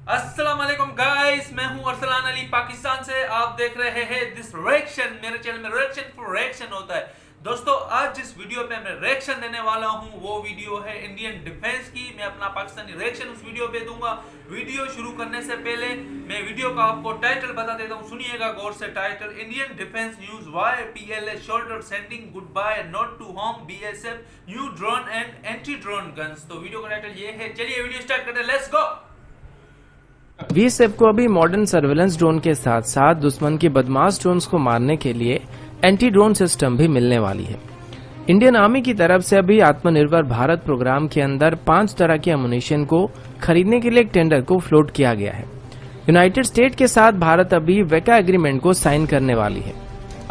अस्सलाम वालेकुम गाइस, मैं हूं अरसलान अली पाकिस्तान से। आप देख रहे हैं दिस रिएक्शन। मेरे चैनल में रिएक्शन फॉर रिएक्शन होता है। दोस्तों, आज जिस वीडियो पे मैं रिएक्शन देने वाला हूं वो वीडियो है इंडियन डिफेंस की। मैं अपना पाकिस्तानी रिएक्शन उस वीडियो पे दूंगा। वीडियो शुरू करने से पहले मैं वीडियो का आपको टाइटल बता देता हूं, सुनिएगा गौर से। Title: Indian defence news, why PLA shoulder sending goodbye note to home BSF new drone and anti drone guns. तो वीडियो का टाइटल ये है। चलिए वीडियो स्टार्ट करते हैं, लेट्स गो। BSF को अभी मॉडर्न सर्वेलेंस ड्रोन के साथ साथ दुश्मन के बदमाश ड्रोन्स को मारने के लिए एंटी ड्रोन सिस्टम भी मिलने वाली है। इंडियन आर्मी की तरफ से अभी आत्मनिर्भर भारत प्रोग्राम के अंदर 5 तरह के अम्युनिशन को खरीदने के लिए एक टेंडर को फ्लोट किया गया है। यूनाइटेड स्टेट के साथ भारत अभी वेका एग्रीमेंट को साइन करने वाली है।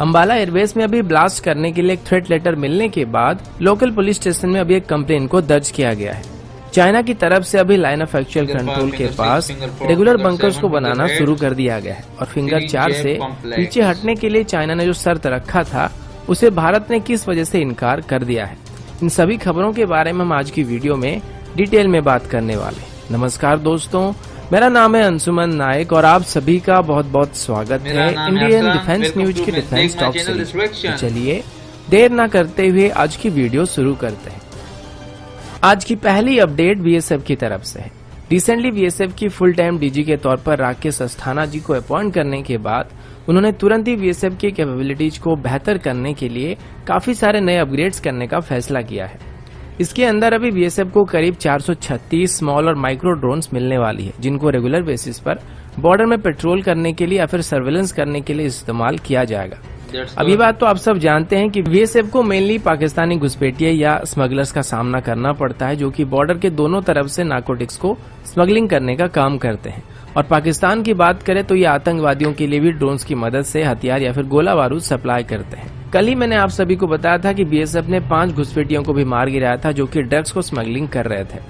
अंबाला एयरबेस में अभी ब्लास्ट करने के लिए एक थ्रेट लेटर मिलने के बाद लोकल पुलिस स्टेशन में अभी एक कंप्लेन को दर्ज किया गया है। चाइना की तरफ से अभी लाइन ऑफ एक्चुअल कंट्रोल के पास रेगुलर बंकर्स को बनाना शुरू कर दिया गया है और फिंगर 4 से पीछे हटने के लिए चाइना ने जो शर्त रखा था उसे भारत ने किस वजह से इनकार कर दिया है। इन सभी खबरों के बारे में हम आज की वीडियो में डिटेल में बात करने वाले हैं। नमस्कार दोस्तों, मेरा नाम है अंशुमन नायक और आप सभी का बहुत बहुत स्वागत है इंडियन डिफेंस न्यूज की डिफेंस टॉक सीरीज। चलिए देर न करते हुए आज की वीडियो शुरू करते हैं। आज की पहली अपडेट BSF की तरफ से है। रिसेंटली BSF की फुल टाइम DG के तौर पर राकेश अस्थाना जी को अपॉइंट करने के बाद उन्होंने तुरंत ही BSF की कैपेबिलिटीज को बेहतर करने के लिए काफी सारे नए अपग्रेड्स करने का फैसला किया है। इसके अंदर अभी BSF को करीब 436 स्मॉल और माइक्रो ड्रोन्स मिलने वाली है, जिनको रेगुलर बेसिस पर बॉर्डर में पेट्रोल करने के लिए या फिर सर्वेलेंस करने के लिए इस्तेमाल किया जाएगा। अब ये बात तो आप सब जानते हैं कि BSF को मेनली पाकिस्तानी घुसपैठिए या स्मगलर्स का सामना करना पड़ता है, जो कि बॉर्डर के दोनों तरफ से नारकोटिक्स को स्मगलिंग करने का काम करते हैं। और पाकिस्तान की बात करें तो ये आतंकवादियों के लिए भी ड्रोन्स की मदद से हथियार या फिर गोला बारूद सप्लाई करते हैं। कल ही मैंने आप सभी को बताया था कि BSF ने 5 घुसपैठियों को भी मार गिराया था जो कि ड्रग्स को स्मगलिंग कर रहे थे।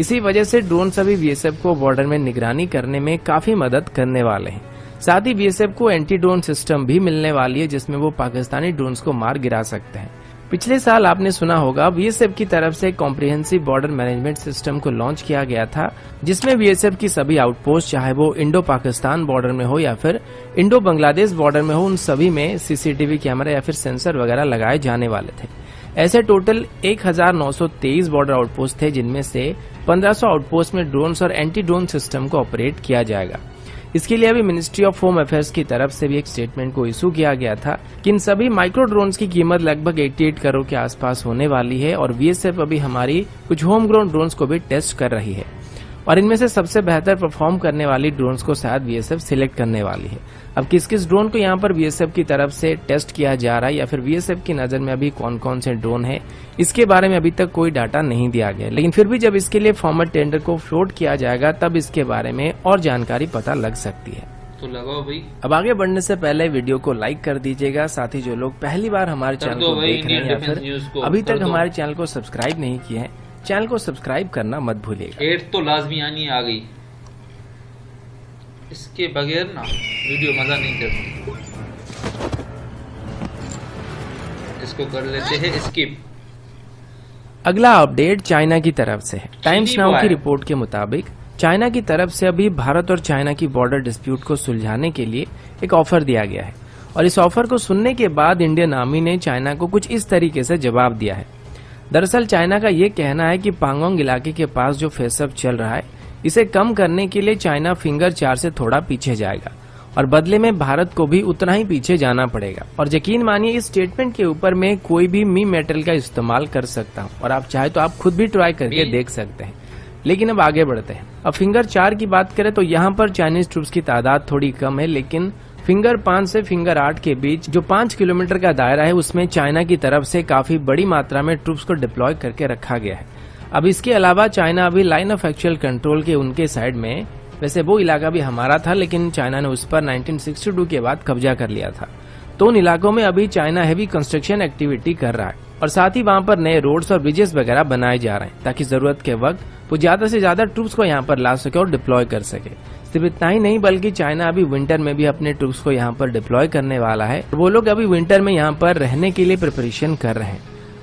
इसी वजह से ड्रोन सभी BSF को बॉर्डर में निगरानी करने में काफी मदद करने वाले हैं। साथ ही BSF को एंटी ड्रोन सिस्टम भी मिलने वाली है, जिसमें वो पाकिस्तानी ड्रोन्स को मार गिरा सकते हैं। पिछले साल आपने सुना होगा BSF की तरफ से कॉम्प्रिहेंसिव बॉर्डर मैनेजमेंट सिस्टम को लॉन्च किया गया था, जिसमें BSF की सभी आउटपोस्ट, चाहे वो इंडो पाकिस्तान बॉर्डर में हो या फिर इंडो बांग्लादेश बॉर्डर में हो, उन सभी में CCTV कैमरा या फिर सेंसर वगैरह लगाए जाने वाले थे। ऐसे टोटल 1923 बॉर्डर आउटपोस्ट थे, जिनमें से 1500 आउटपोस्ट में ड्रोन्स और एंटी ड्रोन सिस्टम को ऑपरेट किया जाएगा। इसके लिए अभी मिनिस्ट्री ऑफ होम अफेयर्स की तरफ से भी एक स्टेटमेंट को इशू किया गया था कि इन सभी माइक्रो ड्रोन्स की कीमत लगभग 88 करोड़ के आसपास होने वाली है और BSF अभी हमारी कुछ होम ग्रोन ड्रोन्स को भी टेस्ट कर रही है और इनमें से सबसे बेहतर परफॉर्म करने वाली ड्रोन्स को शायद BSF सिलेक्ट करने वाली है। अब किस किस ड्रोन को यहाँ पर BSF की तरफ से टेस्ट किया जा रहा है या फिर BSF की नजर में अभी कौन कौन से ड्रोन है, इसके बारे में अभी तक कोई डाटा नहीं दिया गया, लेकिन फिर भी जब इसके लिए फॉर्मल टेंडर को फ्लोट किया जाएगा तब इसके बारे में और जानकारी पता लग सकती है। तो लगाओ भाई। अब आगे बढ़ने से पहले वीडियो को लाइक कर दीजिएगा। साथ ही जो लोग पहली बार हमारे चैनल को देख रहे हैं या फिर अभी तक हमारे चैनल को सब्सक्राइब नहीं किए हैं, चैनल को सब्सक्राइब करना मत भूलिएगा। 8 तो लाजमी आनी आ गई, इसके बगैर ना वीडियो मजा नहीं करती। इसको कर लेते हैं स्किप। अगला अपडेट चाइना की तरफ से है। टाइम्स नाउ की रिपोर्ट के मुताबिक चाइना की तरफ से अभी भारत और चाइना की बॉर्डर डिस्प्यूट को सुलझाने के लिए एक ऑफर दिया गया है और इस ऑफर को सुनने के बाद इंडियन आर्मी ने चाइना को कुछ इस तरीके से जवाब दिया है। दरअसल चाइना का ये कहना है कि पांगोंग इलाके के पास जो फेसअप चल रहा है, इसे कम करने के लिए चाइना फिंगर 4 से थोड़ा पीछे जाएगा और बदले में भारत को भी उतना ही पीछे जाना पड़ेगा। और यकीन मानिए इस स्टेटमेंट के ऊपर मैं कोई भी मी मेटल का इस्तेमाल कर सकता हूं और आप चाहे तो आप खुद भी ट्राई करके देख सकते हैं। लेकिन अब आगे बढ़ते हैं। अब फिंगर 4 की बात करें तो यहाँ पर चाइनीज ट्रूप्स की तादाद थोड़ी कम है, लेकिन फिंगर 5 से फिंगर 8 के बीच जो 5 किलोमीटर का दायरा है उसमें चाइना की तरफ से काफी बड़ी मात्रा में ट्रूप्स को डिप्लॉय करके रखा गया है। अब इसके अलावा चाइना अभी लाइन ऑफ एक्चुअल कंट्रोल के उनके साइड में, वैसे वो इलाका भी हमारा था लेकिन चाइना ने उस पर 1962 के बाद कब्जा कर लिया था, तो उन इलाकों में अभी चाइना हैवी कंस्ट्रक्शन एक्टिविटी कर रहा है और साथ ही वहां पर नए रोड्स और ब्रिजेस वगैरह बनाए जा रहे हैं ताकि जरूरत के वक्त वो ज्यादा से ज्यादा ट्रूप्स को यहाँ पर ला सके और डिप्लॉय कर सके। सिर्फ इतना ही नहीं बल्कि चाइना अभी विंटर में भी अपने ट्रूप्स को यहाँ पर डिप्लॉय करने वाला है। वो लोग अभी विंटर में यहाँ पर रहने के लिए प्रिपरेशन कर रहे हैं।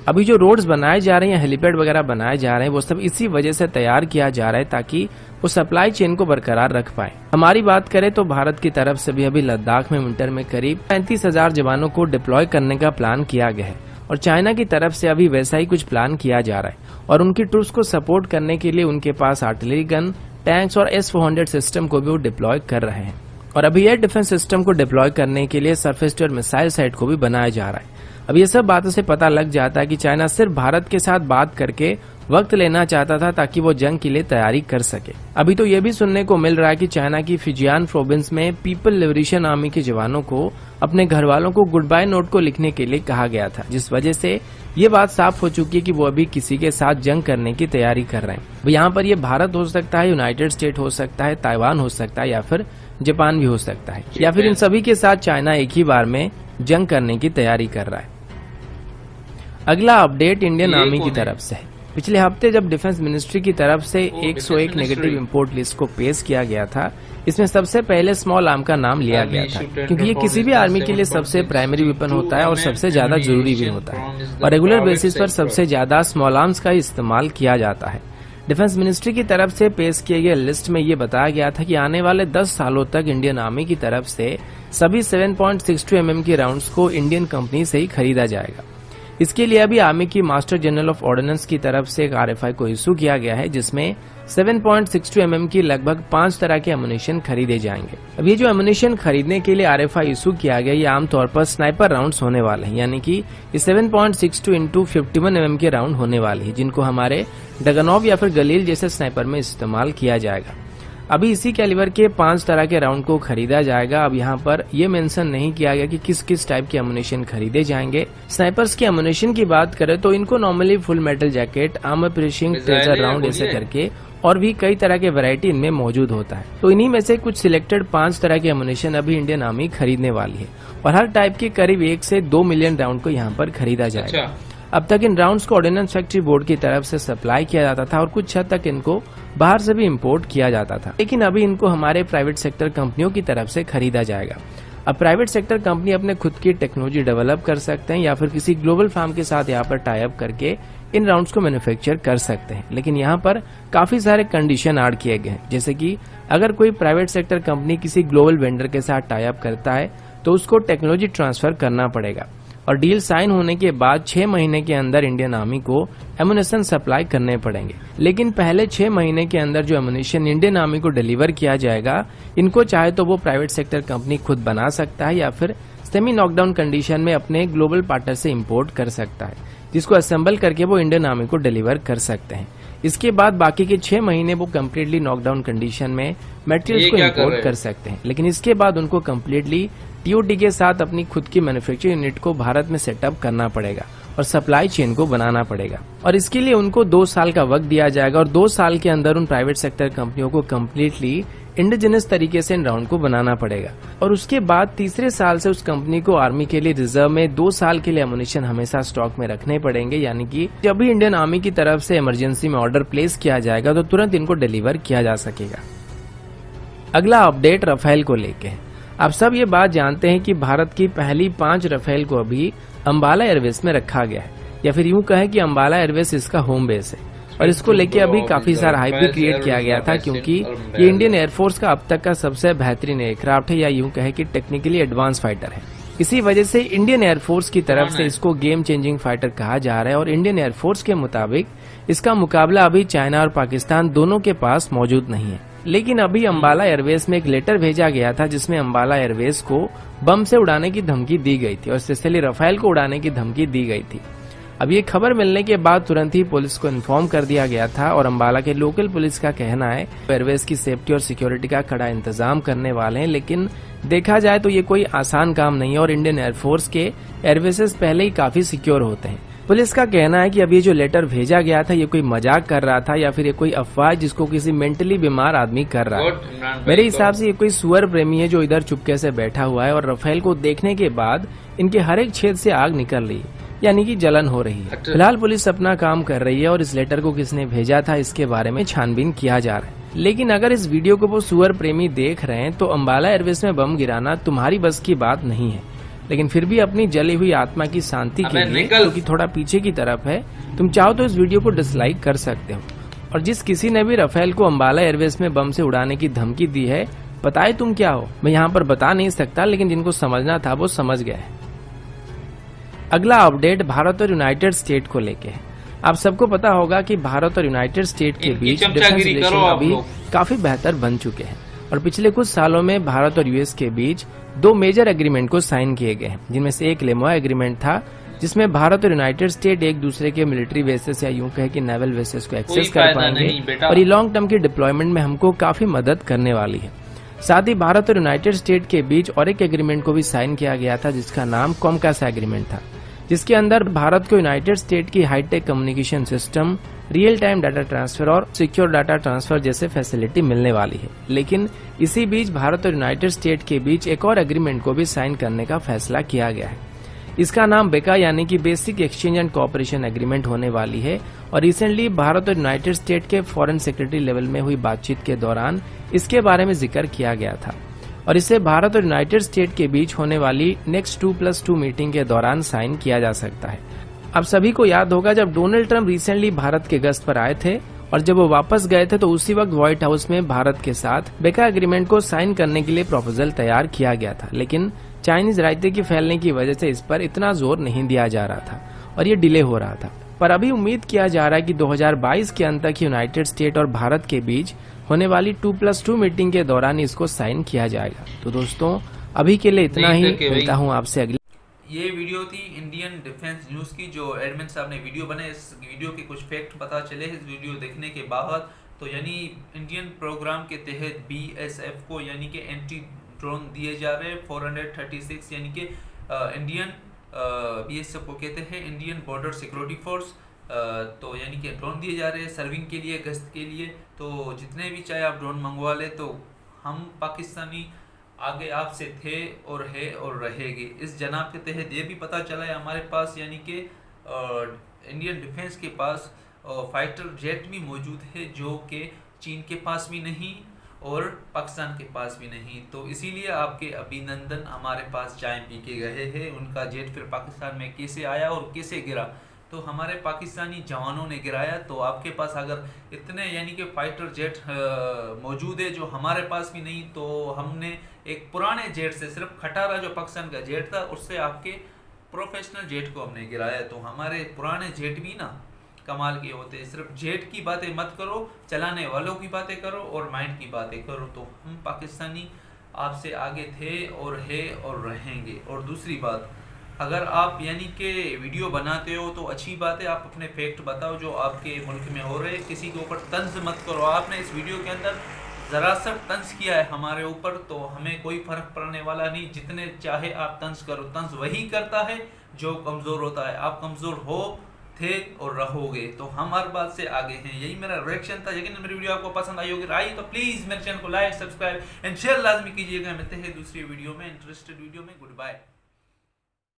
अभी जो रोड्स बनाए जा रहे हैं, हेलीपैड वगैरह बनाए जा रहे हैं, वो सब इसी वजह से तैयार किया जा रहा है ताकि वो सप्लाई चेन को बरकरार रख पाए। हमारी बात करें तो भारत की तरफ से भी अभी लद्दाख में विंटर में करीब 35,000 जवानों को डिप्लॉय करने का प्लान किया गया है और चाइना की तरफ से अभी वैसा ही कुछ प्लान किया जा रहा है और उनकी ट्रूप्स को सपोर्ट करने के लिए उनके पास आर्टिलरी गन, टैंक्स और S-400 सिस्टम को भी वो डिप्लॉय कर रहे हैं और अभी एयर डिफेंस सिस्टम को डिप्लॉय करने के लिए surface to air missile site को भी बनाया जा रहा है। अब ये सब बातों से पता लग जाता है कि चाइना सिर्फ भारत के साथ बात करके वक्त लेना चाहता था ताकि वो जंग के लिए तैयारी कर सके। अभी तो ये भी सुनने को मिल रहा है कि चाइना की फिजियान प्रोविंस में पीपल लिबरेशन आर्मी के जवानों को अपने घर वालों को गुड बाय नोट को लिखने के लिए कहा गया था, जिस वजह से ये बात साफ हो चुकी है कि वो अभी किसी के साथ जंग करने की तैयारी कर रहे हैं। यहाँ पर ये भारत हो सकता है, यूनाइटेड स्टेट हो सकता है, ताइवान हो सकता है या फिर जापान भी हो सकता है या फिर इन सभी के साथ चाइना एक ही बार में जंग करने की तैयारी कर रहा है। अगला अपडेट इंडियन आर्मी की तरफ से है। पिछले हफ्ते जब डिफेंस मिनिस्ट्री की तरफ से 101 नेगेटिव इंपोर्ट लिस्ट को पेश किया गया था, इसमें सबसे पहले स्मॉल आर्म का नाम लिया गया था क्योंकि ये किसी भी आर्मी के लिए सबसे प्राइमरी वेपन होता है और सबसे ज्यादा जरूरी भी होता है और रेगुलर बेसिस पर सबसे ज्यादा स्मॉल आर्म्स का इस्तेमाल किया जाता है। डिफेंस मिनिस्ट्री की तरफ से पेश किए गए लिस्ट में ये बताया गया था कि आने वाले 10 सालों तक इंडियन आर्मी की तरफ से सभी 7.62 mm के राउंड्स को इंडियन कंपनी से ही खरीदा जाएगा। इसके लिए अभी आर्मी की मास्टर जनरल ऑफ ऑर्डिनेंस की तरफ से एक RFI को इशू किया गया है जिसमें 7.62 mm की लगभग 5 तरह के एमुनेशन खरीदे जाएंगे। अब ये जो एमुनेशन खरीदने के लिए RFI इशू किया गया, ये आमतौर पर स्नाइपर राउंड्स होने वाले हैं, यानी कि ये 7.62 into 51 mm के राउंड होने वाले हैं जिनको हमारे डगनॉव या फिर गलील जैसे स्नाइपर में इस्तेमाल किया जाएगा। अभी इसी कैलिबर के 5 तरह के राउंड को खरीदा जाएगा। अब यहाँ पर यह मेंशन नहीं किया गया कि किस किस टाइप के एमुनेशन खरीदे जाएंगे। स्नाइपर्स के एमुनेशन की बात करें तो इनको normally full metal jacket, armour piercing treasure round ऐसे करके और भी कई तरह के वैरायटी इनमें मौजूद होता है। तो इन्हीं में से कुछ सिलेक्टेड 5 तरह के एमुनेशन अभी इंडियन आर्मी खरीदने वाली है और हर टाइप के करीब 1 से 2 मिलियन राउंड को यहाँ पर खरीदा जाएगा। अब तक इन राउंड्स को ऑर्डिनेंस फैक्ट्री बोर्ड की तरफ से सप्लाई किया जाता था और कुछ हद तक इनको बाहर से भी इंपोर्ट किया जाता था, लेकिन अभी इनको हमारे प्राइवेट सेक्टर कंपनियों की तरफ से खरीदा जाएगा। अब प्राइवेट सेक्टर कंपनी अपने खुद की टेक्नोलॉजी डेवलप कर सकते हैं या फिर किसी ग्लोबल फार्म के साथ यहाँ पर टाई अप करके इन राउंड्स को मैन्युफैक्चर कर सकते हैं, लेकिन यहाँ पर काफी सारे कंडीशन ऐड किए गए हैं, जैसे कि अगर कोई प्राइवेट सेक्टर कंपनी किसी ग्लोबल वेंडर के साथ टाई अप करता है तो उसको टेक्नोलॉजी ट्रांसफर करना पड़ेगा और डील साइन होने के बाद 6 महीने के अंदर इंडियन आर्मी को एमुनेशन सप्लाई करने पड़ेंगे। लेकिन पहले 6 महीने के अंदर जो एमुनेशन इंडियन आर्मी को डिलीवर किया जाएगा, इनको चाहे तो वो प्राइवेट सेक्टर कंपनी खुद बना सकता है या फिर सेमी नॉकडाउन कंडीशन में अपने ग्लोबल पार्टनर से इंपोर्ट कर सकता है, जिसको असेंबल करके वो इंडियन आर्मी को डिलीवर कर सकते हैं। इसके बाद बाकी के 6 महीने वो कम्प्लीटली नॉकडाउन कंडीशन में मटेरियल्स को इंपोर्ट कर सकते हैं, लेकिन इसके बाद उनको कम्प्लीटली TOT के साथ अपनी खुद की मैन्युफैक्चरिंग यूनिट को भारत में सेटअप करना पड़ेगा और सप्लाई चेन को बनाना पड़ेगा और इसके लिए उनको 2 साल का वक्त दिया जाएगा और 2 साल के अंदर उन प्राइवेट सेक्टर कंपनियों को कम्प्लीटली इंडिजिनस तरीके से इन राउंड को बनाना पड़ेगा और उसके बाद तीसरे साल से उस कंपनी को आर्मी के लिए रिजर्व में 2 साल के लिए एमुनेशन हमेशा स्टॉक में रखने पड़ेंगे, यानी कि जब भी इंडियन आर्मी की तरफ से इमरजेंसी में ऑर्डर प्लेस किया जाएगा तो तुरंत इनको डिलीवर किया जा सकेगा। अगला अपडेट राफेल को लेके है। आप सब ये बात जानते हैं कि भारत की पहली 5 राफेल को अभी अंबाला एयरवेस में रखा गया है, या फिर यूं कहें कि अंबाला एयरवेस इसका होम बेस है और इसको लेके अभी काफी सारा हाइप भी क्रिएट किया गया था क्योंकि ये इंडियन एयरफोर्स का अब तक का सबसे बेहतरीन एयरक्राफ्ट है या यूं कहें कि टेक्निकली एडवांस फाइटर है। इसी वजह से इंडियन एयरफोर्स की तरफ से इसको गेम चेंजिंग फाइटर कहा जा रहा है और इंडियन एयरफोर्स के मुताबिक इसका मुकाबला अभी चाइना और पाकिस्तान दोनों के पास मौजूद नहीं है। लेकिन अभी अंबाला एयरवेस में एक लेटर भेजा गया था जिसमें अंबाला एयरवेस को बम से उड़ाने की धमकी दी गई थी और स्पेशली राफेल को उड़ाने की धमकी दी गई थी। अब ये खबर मिलने के बाद तुरंत ही पुलिस को इन्फॉर्म कर दिया गया था और अंबाला के लोकल पुलिस का कहना है एयरवेस की सेफ्टी और सिक्योरिटी का कड़ा इंतजाम करने वाले हैं, लेकिन देखा जाए तो ये कोई आसान काम नहीं है और इंडियन एयरफोर्स के एयरवेसेस पहले ही काफी सिक्योर होते हैं। पुलिस का कहना है कि अब ये जो लेटर भेजा गया था ये कोई मजाक कर रहा था या फिर ये कोई अफवाह जिसको किसी मेंटली बीमार आदमी कर रहा है। मेरे हिसाब से ये कोई सुअर प्रेमी है जो इधर चुपके से बैठा हुआ है और राफेल को देखने के बाद इनके हर एक छेद से आग निकल रही है, यानी कि जलन हो रही है। फिलहाल पुलिस अपना काम कर रही है और इस लेटर को किसने भेजा था इसके बारे में छानबीन किया जा रहा है। लेकिन अगर इस वीडियो को वो सुअर प्रेमी देख रहे हैं तो अंबाला एयरवेस में बम गिराना तुम्हारी बस की बात नहीं है, लेकिन फिर भी अपनी जली हुई आत्मा की शांति के लिए, क्योंकि थोड़ा पीछे की तरफ है, तुम चाहो तो इस वीडियो को डिसलाइक कर सकते हो और जिस किसी ने भी राफेल को अंबाला एयरवेज में बम से उड़ाने की धमकी दी है, बताए तुम क्या हो, मैं यहाँ पर बता नहीं सकता, लेकिन जिनको समझना था वो समझ गए। अगला अपडेट भारत और यूनाइटेड स्टेट को लेके है। आप सबको पता होगा कि भारत और यूनाइटेड स्टेट के बीच डिफेंस रिलेशन अभी काफी बेहतर बन चुके हैं और पिछले कुछ सालों में भारत और यूएस के बीच 2 मेजर एग्रीमेंट को साइन किए गए हैं, जिनमें से एक लेमोआ एग्रीमेंट था, जिसमें भारत और यूनाइटेड स्टेट एक दूसरे के मिलिट्री बेसिस या यूं कहे कि नेवल बेसिस को एक्सेस कर पाएंगे और ये लॉन्ग टर्म की डिप्लॉयमेंट में हमको काफी मदद करने वाली है। साथ ही भारत और यूनाइटेड स्टेट के बीच और एक एग्रीमेंट को भी साइन किया गया था, जिसका नाम कॉमकास एग्रीमेंट था, जिसके अंदर भारत को यूनाइटेड स्टेट की high tech communication system, real time data transfer और सिक्योर डाटा ट्रांसफर जैसे फैसिलिटी मिलने वाली है। लेकिन इसी बीच भारत और यूनाइटेड स्टेट के बीच एक और एग्रीमेंट को भी साइन करने का फैसला किया गया है। इसका नाम बेका यानी कि basic exchange and cooperation agreement होने वाली है और रिसेंटली भारत और यूनाइटेड स्टेट के फॉरेन सेक्रेटरी लेवल में हुई बातचीत के दौरान इसके बारे में जिक्र किया गया था और इसे भारत और यूनाइटेड स्टेट के बीच होने वाली नेक्स्ट 2+2 मीटिंग के दौरान साइन किया जा सकता है। अब सभी को याद होगा जब डोनाल्ड ट्रंप रिसेंटली भारत के गश्त पर आए थे और जब वो वापस गए थे तो उसी वक्त व्हाइट हाउस में भारत के साथ बेका एग्रीमेंट को साइन करने के लिए प्रपोजल तैयार किया गया था, लेकिन चाइनीज रायते की फैलने की वजह से इस पर इतना जोर नहीं दिया जा रहा था और ये डिले हो रहा था। पर अभी उम्मीद किया जा रहा है कि 2022 के अंत तक यूनाइटेड स्टेट और भारत के बीच होने वाली 2+2 मीटिंग के दौरान इसको साइन किया जाएगा। तो दोस्तों अभी के लिए इतना ही, मिलता हूँ आपसे अगले। ये वीडियो थी इंडियन डिफेंस न्यूज की, जो एडमिन साहब ने वीडियो बनाए। इस वीडियो के कुछ फैक्ट पता चले इस वीडियो देखने के बाद। तो यानी इंडियन प्रोग्राम के तहत बीएसएफ को यानी कि एंटी ड्रोन दिए जा रहे हैं 436, यानी कि इंडियन बीएसएफ को कहते हैं इंडियन बॉर्डर सिक्योरिटी फोर्स। तो यानी कि ड्रोन दिए जा रहे हैं सर्विंग के लिए, गश्त के लिए। तो जितने भी चाहे आप ड्रोन मंगवा ले, तो हम पाकिस्तानी आगे आपसे थे और है और रहेंगे। इस जनाब के तहत ये भी पता चला है हमारे पास यानी कि इंडियन डिफेंस के पास फाइटर जेट भी मौजूद है, जो कि चीन के पास भी नहीं और पाकिस्तान के पास भी नहीं। तो इसीलिए आपके अभिनंदन हमारे पास चाय पी के गए हैं। उनका जेट फिर पाकिस्तान में कैसे आया और कैसे गिरा, तो हमारे पाकिस्तानी जवानों ने गिराया। तो आपके पास अगर इतने यानी कि फाइटर जेट मौजूद है जो हमारे पास भी नहीं, तो हमने एक पुराने जेट से, सिर्फ खटारा जो पाकिस्तान का जेट था, उससे आपके प्रोफेशनल जेट को हमने गिराया। तो हमारे पुराने जेट भी ना कमाल के होते हैं। सिर्फ जेट की बातें मत करो, चलाने वालों की बातें करो और माइंड की बातें करो। तो हम पाकिस्तानी आपसे आगे थे और है और रहेंगे। और दूसरी बात, अगर आप यानी कि वीडियो बनाते हो तो अच्छी बात है, आप अपने फैक्ट बताओ जो आपके मुल्क में हो रहे हैं। किसी के ऊपर तंज मत करो। आपने इस वीडियो के अंदर ज़रा सा तंज किया है हमारे ऊपर, तो हमें कोई फ़र्क पड़ने वाला नहीं। जितने चाहे आप तंज करो, तंज वही करता है जो कमज़ोर होता है। आप कमज़ोर हो, थे और रहोगे। तो हम हर बात से आगे हैं। यही मेरा रिएक्शन था। यकीन मेरी वीडियो आपको पसंद आई होगी, तो प्लीज़ मेरे चैनल को लाइक, सब्सक्राइब एंड शेयर लाजमी कीजिएगा। मिलते हैं दूसरी वीडियो में, इंटरेस्टेड वीडियो में। Good bye.